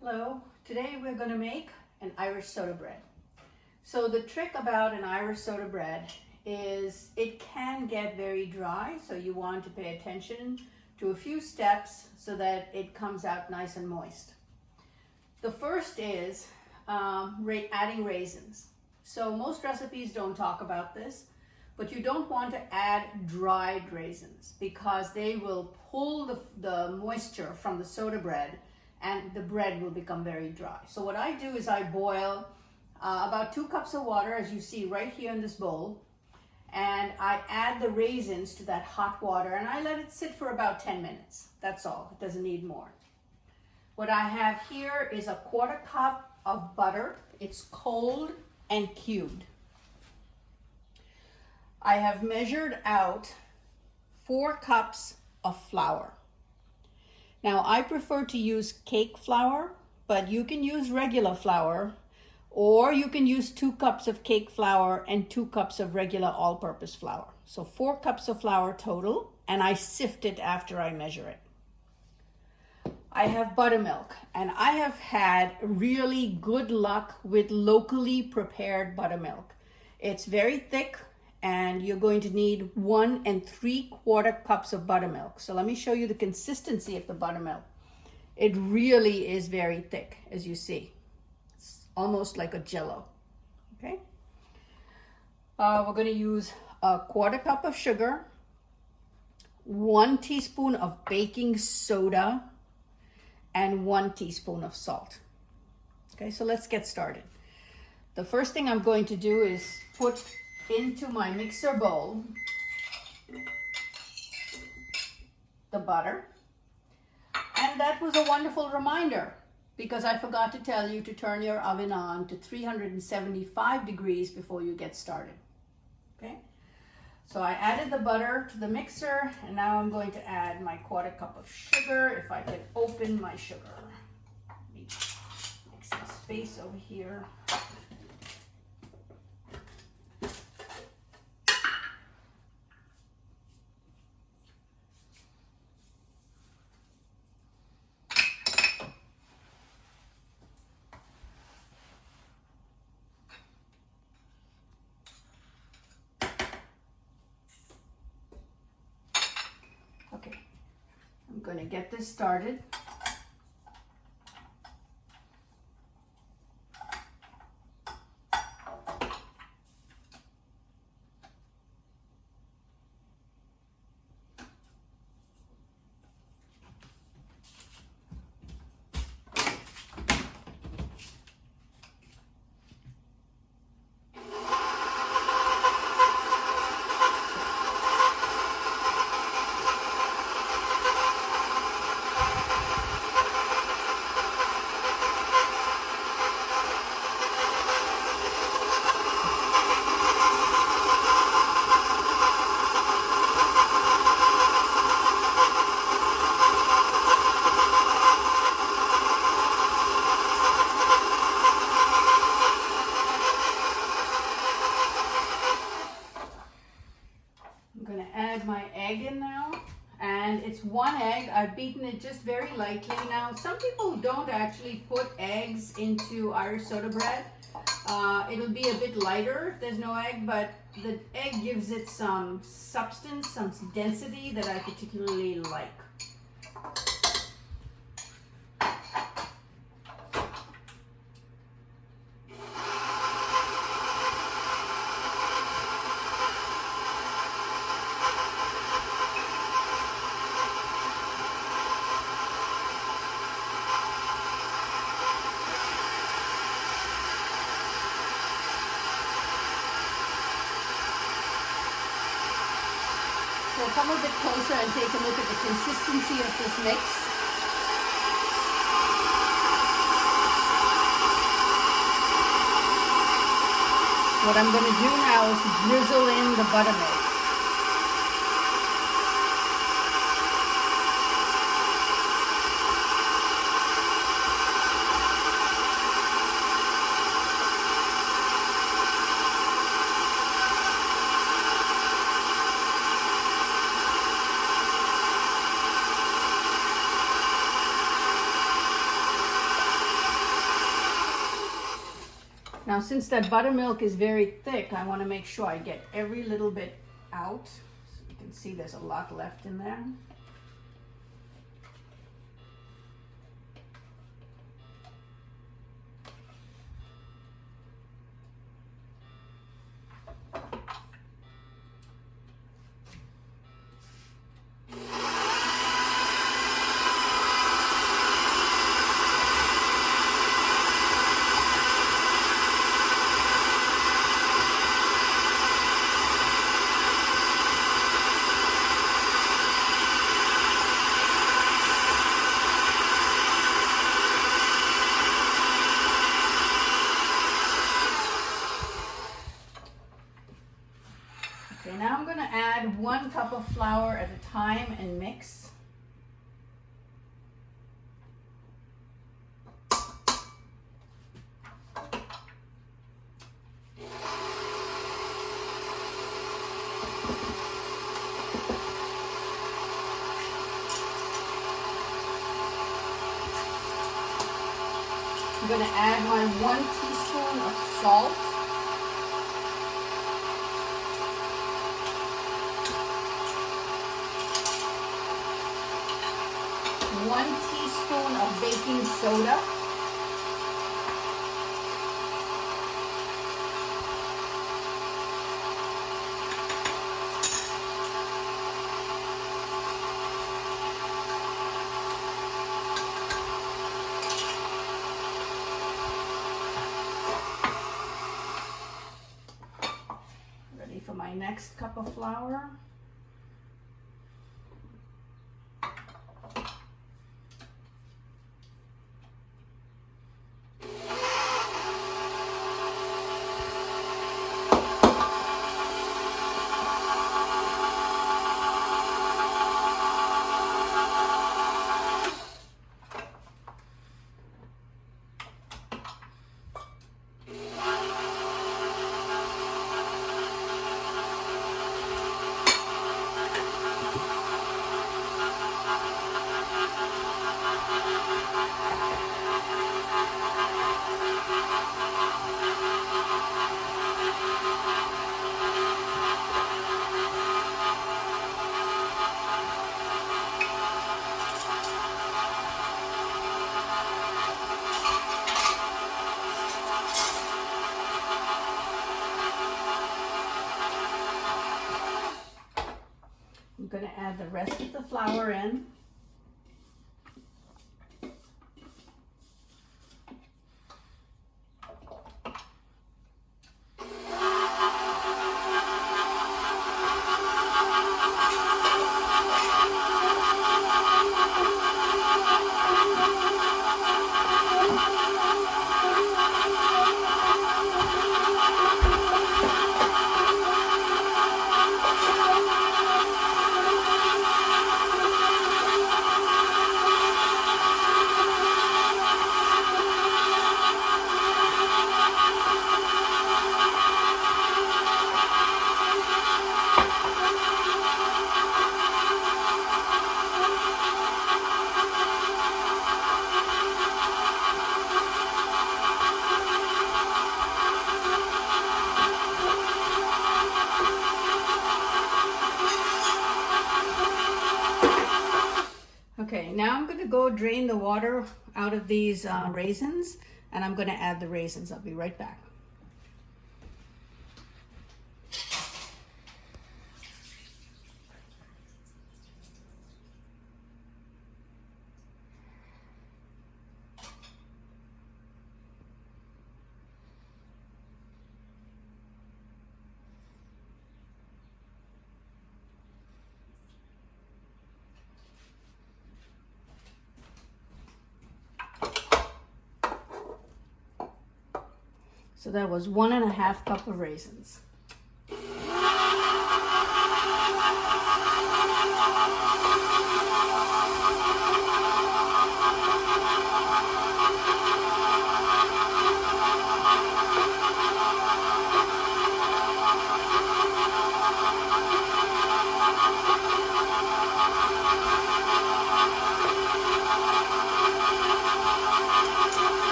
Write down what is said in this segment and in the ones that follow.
Hello, today we're going to make an Irish soda bread. So the trick about an Irish soda bread is it can get very dry, so you want to pay attention to a few steps so that it comes out nice and moist. The first is adding raisins. So most recipes don't talk about this, but you don't want to add dried raisins because they will pull the moisture from the soda bread and the bread will become very dry. So what I do is I boil about 2 cups of water, as you see right here in this bowl, and I add the raisins to that hot water and I let it sit for about 10 minutes. That's all, it doesn't need more. What I have here is a 1/4 cup of butter. It's cold and cubed. I have measured out 4 cups of flour. Now I prefer to use cake flour, but you can use regular flour, or you can use 2 cups of cake flour and 2 cups of regular all-purpose flour. So 4 cups of flour total, and I sift it after I measure it. I have buttermilk, and I have had really good luck with locally prepared buttermilk. It's very thick, and you're going to need 1 3/4 cups of buttermilk. So let me show you the consistency of the buttermilk. It really is very thick, as you see. It's almost like a jello, okay? We're gonna use a 1/4 cup of sugar, 1 teaspoon of baking soda, and 1 teaspoon of salt. Okay, so let's get started. The first thing I'm going to do is put into my mixer bowl the butter. And that was a wonderful reminder because I forgot to tell you to turn your oven on to 375 degrees before you get started. Okay, so I added the butter to the mixer, and now I'm going to add my 1/4 cup of sugar. If I can open my sugar, let me make some space over here. Okay, I'm going to get this started. My egg in now, and it's 1 egg. I've beaten it just very lightly. Now some people don't actually put eggs into Irish soda bread. It'll be a bit lighter if there's no egg, but the egg gives it some substance, some density that I particularly like. So come a bit closer and take a look at the consistency of this mix. What I'm going to do now is drizzle in the buttermilk. Now, since that buttermilk is very thick, I want to make sure I get every little bit out. So you can see there's a lot left in there. Okay, now I'm going to add 1 cup of flour at a time and mix. I'm going to add my 1 teaspoon of salt. One teaspoon of baking soda. Ready for my next cup of flour. I'm going to add the rest of the flour in. Okay, now I'm going to go drain the water out of these raisins, and I'm going to add the raisins. I'll be right back. So that was 1.5 cups of raisins.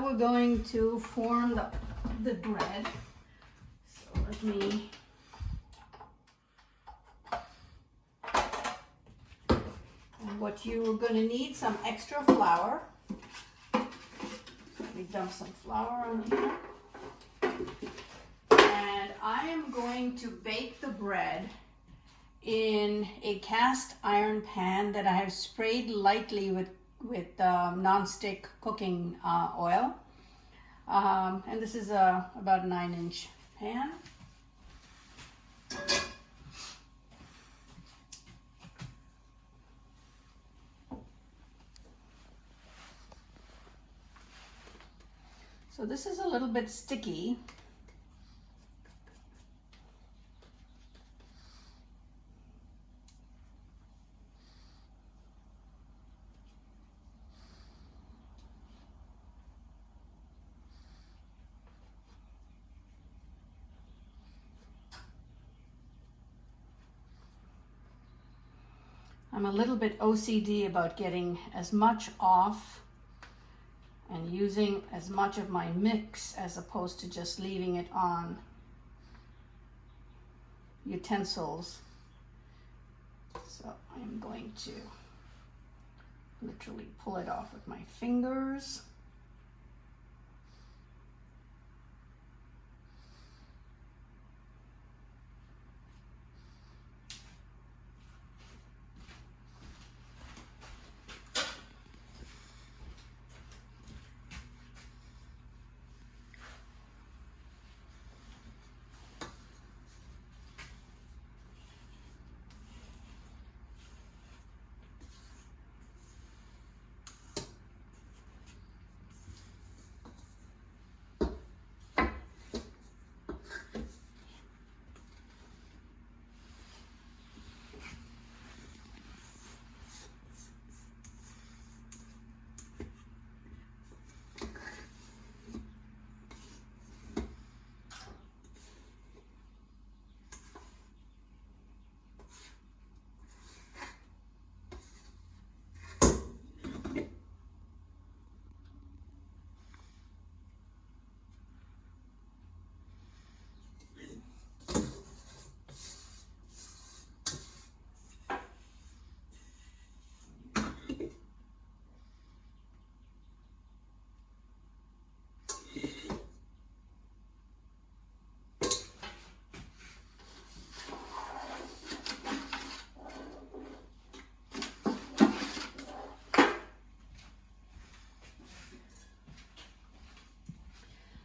we're going to form the bread. So let me what you're going to need some extra flour. Let me dump some flour on here. And I am going to bake the bread in a cast iron pan that I have sprayed lightly with non-stick cooking oil. And this is about a 9-inch pan. So this is a little bit sticky. I'm a little bit OCD about getting as much off and using as much of my mix as opposed to just leaving it on utensils. So I'm going to literally pull it off with my fingers.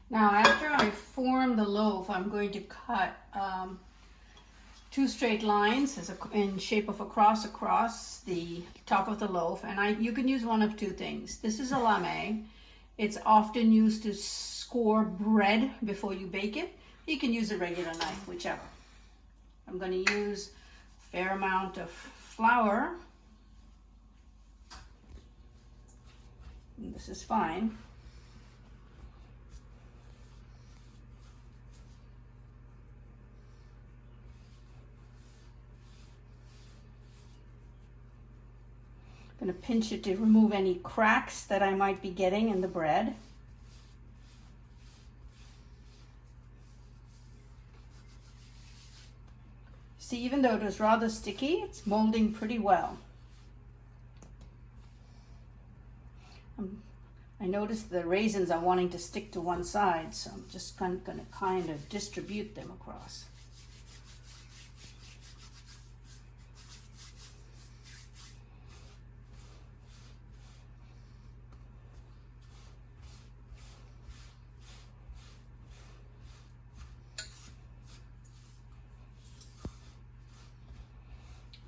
Now, after I form the loaf, I'm going to cut 2 straight lines in shape of a cross across the top of the loaf. And you can use one of 2 things. This is a lame. It's often used to score bread before you bake it. You can use a regular knife, whichever. I'm going to use a fair amount of flour. And this is fine. I'm going to pinch it to remove any cracks that I might be getting in the bread. See, even though it was rather sticky, it's molding pretty well. I noticed the raisins are wanting to stick to one side, so I'm just going to kind of distribute them across.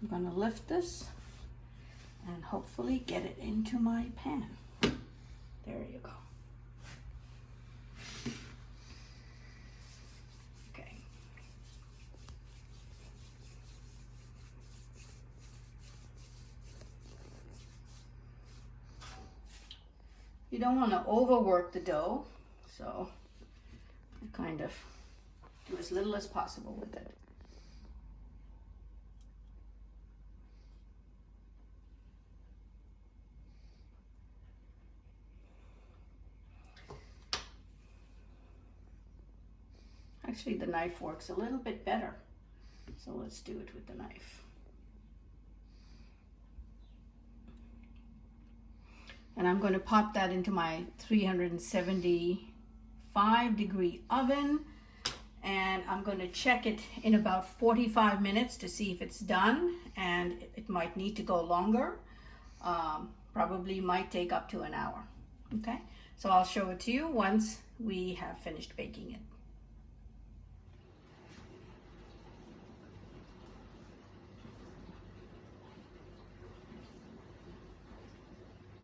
I'm going to lift this and hopefully get it into my pan. There you go. Okay. You don't want to overwork the dough, so I kind of do as little as possible with it. Actually, the knife works a little bit better. So let's do it with the knife. And I'm going to pop that into my 375-degree oven. And I'm going to check it in about 45 minutes to see if it's done. And it might need to go longer. Probably might take up to an hour. Okay, so I'll show it to you once we have finished baking it.